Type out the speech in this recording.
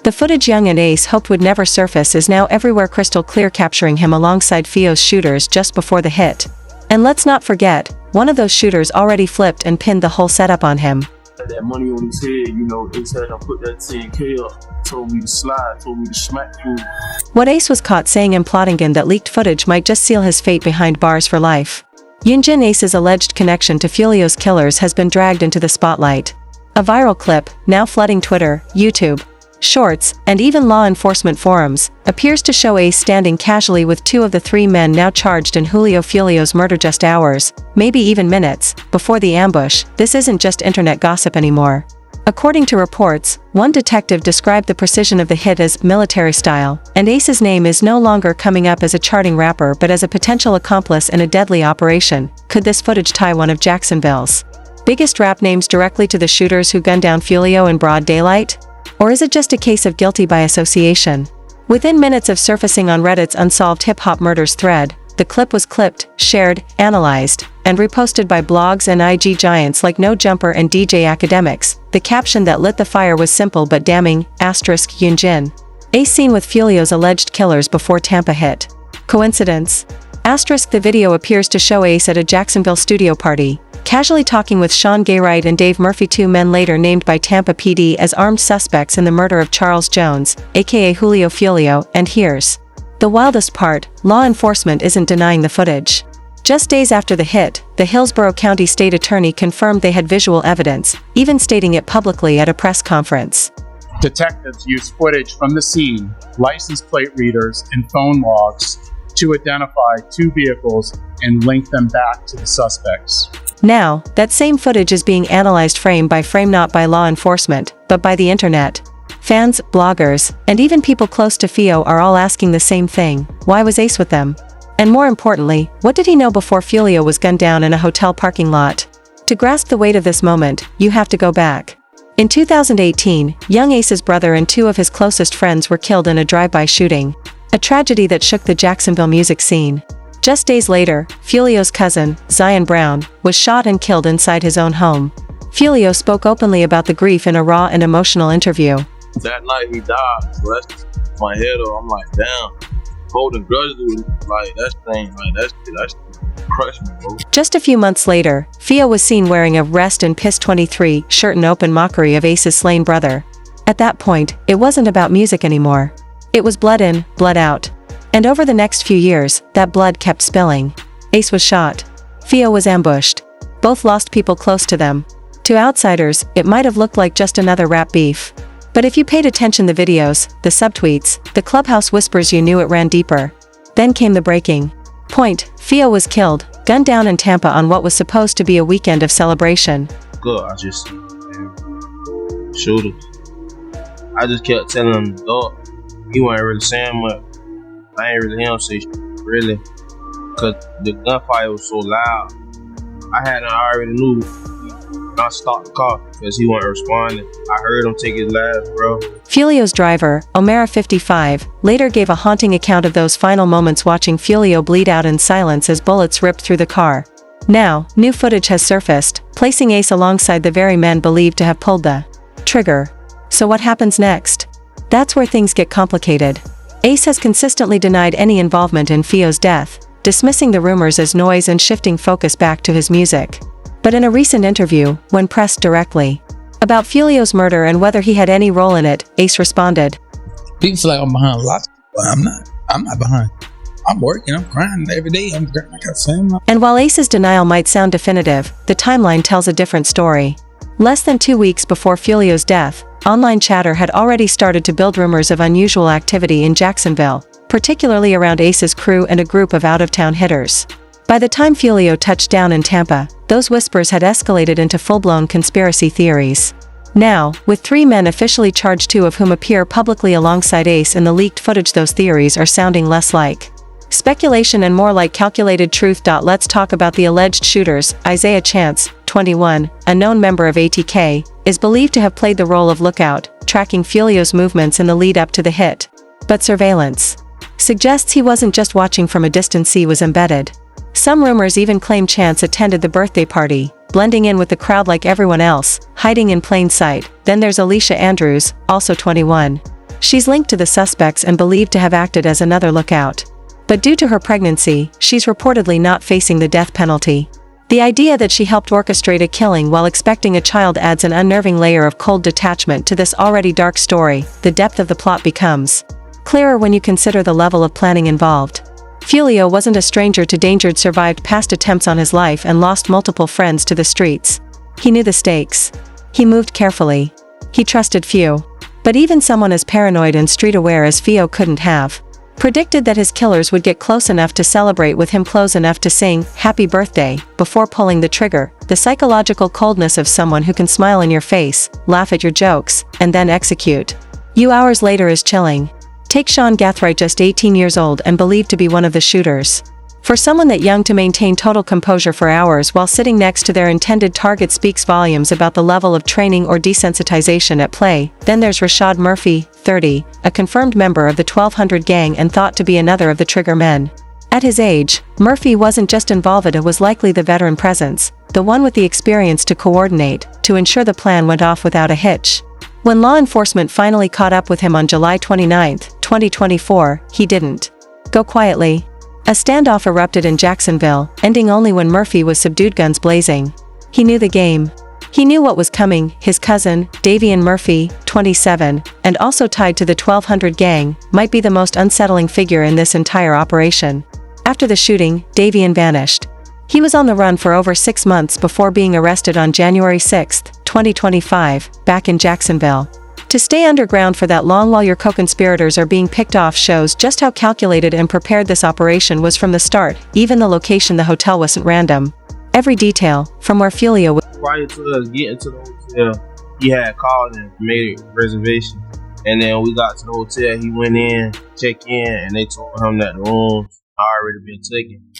The footage Young and Ace hoped would never surface is now everywhere crystal clear, capturing him alongside Foolio's shooters just before the hit. And let's not forget, one of those shooters already flipped and pinned the whole setup on him. That money on his head, you know, Ace had to put that 10K up, told me to slide, told me to smack through. What Ace was caught saying in Plottingan that leaked footage might just seal his fate behind bars for life. Yungeen Ace's alleged connection to Foolio's killers has been dragged into the spotlight. A viral clip, now flooding Twitter, YouTube, Shorts, and even law enforcement forums, appears to show Ace standing casually with two of the three men now charged in Foolio's murder just hours, maybe even minutes, before the ambush. This isn't just internet gossip anymore. According to reports, one detective described the precision of the hit as military style, and Ace's name is no longer coming up as a charting rapper but as a potential accomplice in a deadly operation. Could this footage tie one of Jacksonville's biggest rap names directly to the shooters who gunned down Foolio in broad daylight? Or is it just a case of guilty by association? Within minutes of surfacing on Reddit's Unsolved Hip-Hop Murders thread, the clip was clipped, shared, analyzed, and reposted by blogs and IG giants like No Jumper and DJ Academics. The caption that lit the fire was simple but damning, Yungeen. Ace seen with Foolio's alleged killers before Tampa hit. Coincidence? The video appears to show Ace at a Jacksonville studio party, casually talking with Sean Gaywright and Dave Murphy, two men later named by Tampa PD as armed suspects in the murder of Charles Jones, aka Foolio, and here's the wildest part: law enforcement isn't denying the footage. Just days after the hit, the Hillsborough County State Attorney confirmed they had visual evidence, even stating it publicly at a press conference. Detectives used footage from the scene, license plate readers, and phone logs to identify two vehicles and link them back to the suspects. Now, that same footage is being analyzed frame by frame, not by law enforcement, but by the internet. Fans, bloggers, and even people close to Foolio are all asking the same thing: why was Ace with them? And more importantly, what did he know before Foolio was gunned down in a hotel parking lot? To grasp the weight of this moment, you have to go back. In 2018, young Ace's brother and two of his closest friends were killed in a drive-by shooting. A tragedy that shook the Jacksonville music scene. Just days later, Foolio's cousin, Zion Brown, was shot and killed inside his own home. Foolio spoke openly about the grief in a raw and emotional interview. That night he died, so that's my head up. I'm like, damn, holding grudges with like that thing, like that's crushed me, bro. Just a few months later, Foolio was seen wearing a Rest in Piss 23 shirt in open mockery of Ace's slain brother. At that point, it wasn't about music anymore. It was blood in, blood out. And over the next few years, that blood kept spilling. Ace was shot. Foolio was ambushed. Both lost people close to them. To outsiders, it might have looked like just another rap beef. But if you paid attention, the videos, the subtweets, the clubhouse whispers, you knew it ran deeper. Then came the breaking point. Foolio was killed, gunned down in Tampa on what was supposed to be a weekend of celebration. Good, I just shooters. I just kept telling him, dog. He wasn't really saying much. I ain't really hear him say shit, really, cause the gunfire was so loud. I already knew. I stopped the car because he wasn't responding. I heard him take his last, bro. Foolio's driver, Omera 55, later gave a haunting account of those final moments watching Foolio bleed out in silence as bullets ripped through the car. Now, new footage has surfaced, placing Ace alongside the very men believed to have pulled the trigger. So what happens next? That's where things get complicated. Ace has consistently denied any involvement in Foolio's death, dismissing the rumors as noise and shifting focus back to his music. But in a recent interview, when pressed directly about Foolio's murder and whether he had any role in it, Ace responded, "People feel like I'm behind a lot, but I'm not. I'm not behind. I'm working, I'm grinding every day. I'm grinding like I said." And while Ace's denial might sound definitive, the timeline tells a different story. Less than 2 weeks before Foolio's death, online chatter had already started to build rumors of unusual activity in Jacksonville, particularly around Ace's crew and a group of out-of-town hitters. By the time Foolio touched down in Tampa, those whispers had escalated into full-blown conspiracy theories. Now, with 3 men officially charged, 2 of whom appear publicly alongside Ace in the leaked footage, those theories are sounding less like speculation and more like calculated truth. Let's talk about the alleged shooters. Isaiah Chance, 21, a known member of ATK, is believed to have played the role of lookout, tracking Foolio's movements in the lead-up to the hit. But surveillance suggests he wasn't just watching from a distance, he was embedded. Some rumors even claim Chance attended the birthday party, blending in with the crowd like everyone else, hiding in plain sight. Then there's Alicia Andrews, also 21. She's linked to the suspects and believed to have acted as another lookout. But due to her pregnancy, she's reportedly not facing the death penalty. The idea that she helped orchestrate a killing while expecting a child adds an unnerving layer of cold detachment to this already dark story. The depth of the plot becomes clearer when you consider the level of planning involved. Foolio wasn't a stranger to danger, survived past attempts on his life and lost multiple friends to the streets. He knew the stakes. He moved carefully. He trusted few. But even someone as paranoid and street-aware as Foolio couldn't have predicted that his killers would get close enough to celebrate with him, close enough to sing "Happy Birthday" before pulling the trigger. The psychological coldness of someone who can smile in your face, laugh at your jokes, and then execute you hours later is chilling. Take Sean Gathright, just 18 years old and believed to be one of the shooters. For someone that young to maintain total composure for hours while sitting next to their intended target speaks volumes about the level of training or desensitization at play. Then there's Rashad Murphy, 30, a confirmed member of the 1200 gang and thought to be another of the trigger men. At his age, Murphy wasn't just involved, it was likely the veteran presence, the one with the experience to coordinate, to ensure the plan went off without a hitch. When law enforcement finally caught up with him on July 29, 2024, he didn't go quietly. A standoff erupted in Jacksonville, ending only when Murphy was subdued, guns blazing. He knew the game. He knew what was coming. His cousin, Davian Murphy, 27, and also tied to the 1200 gang, might be the most unsettling figure in this entire operation. After the shooting, Davian vanished. He was on the run for over 6 months before being arrested on January 6, 2025, back in Jacksonville. To stay underground for that long while your co-conspirators are being picked off shows just how calculated and prepared this operation was from the start. Even the location, the hotel, wasn't random. Every detail, from where Foolio was Prior to us getting to the hotel, he had called and made a reservation. And then we got to the hotel, he went in, checked in, and they told him that the rooms already been taken.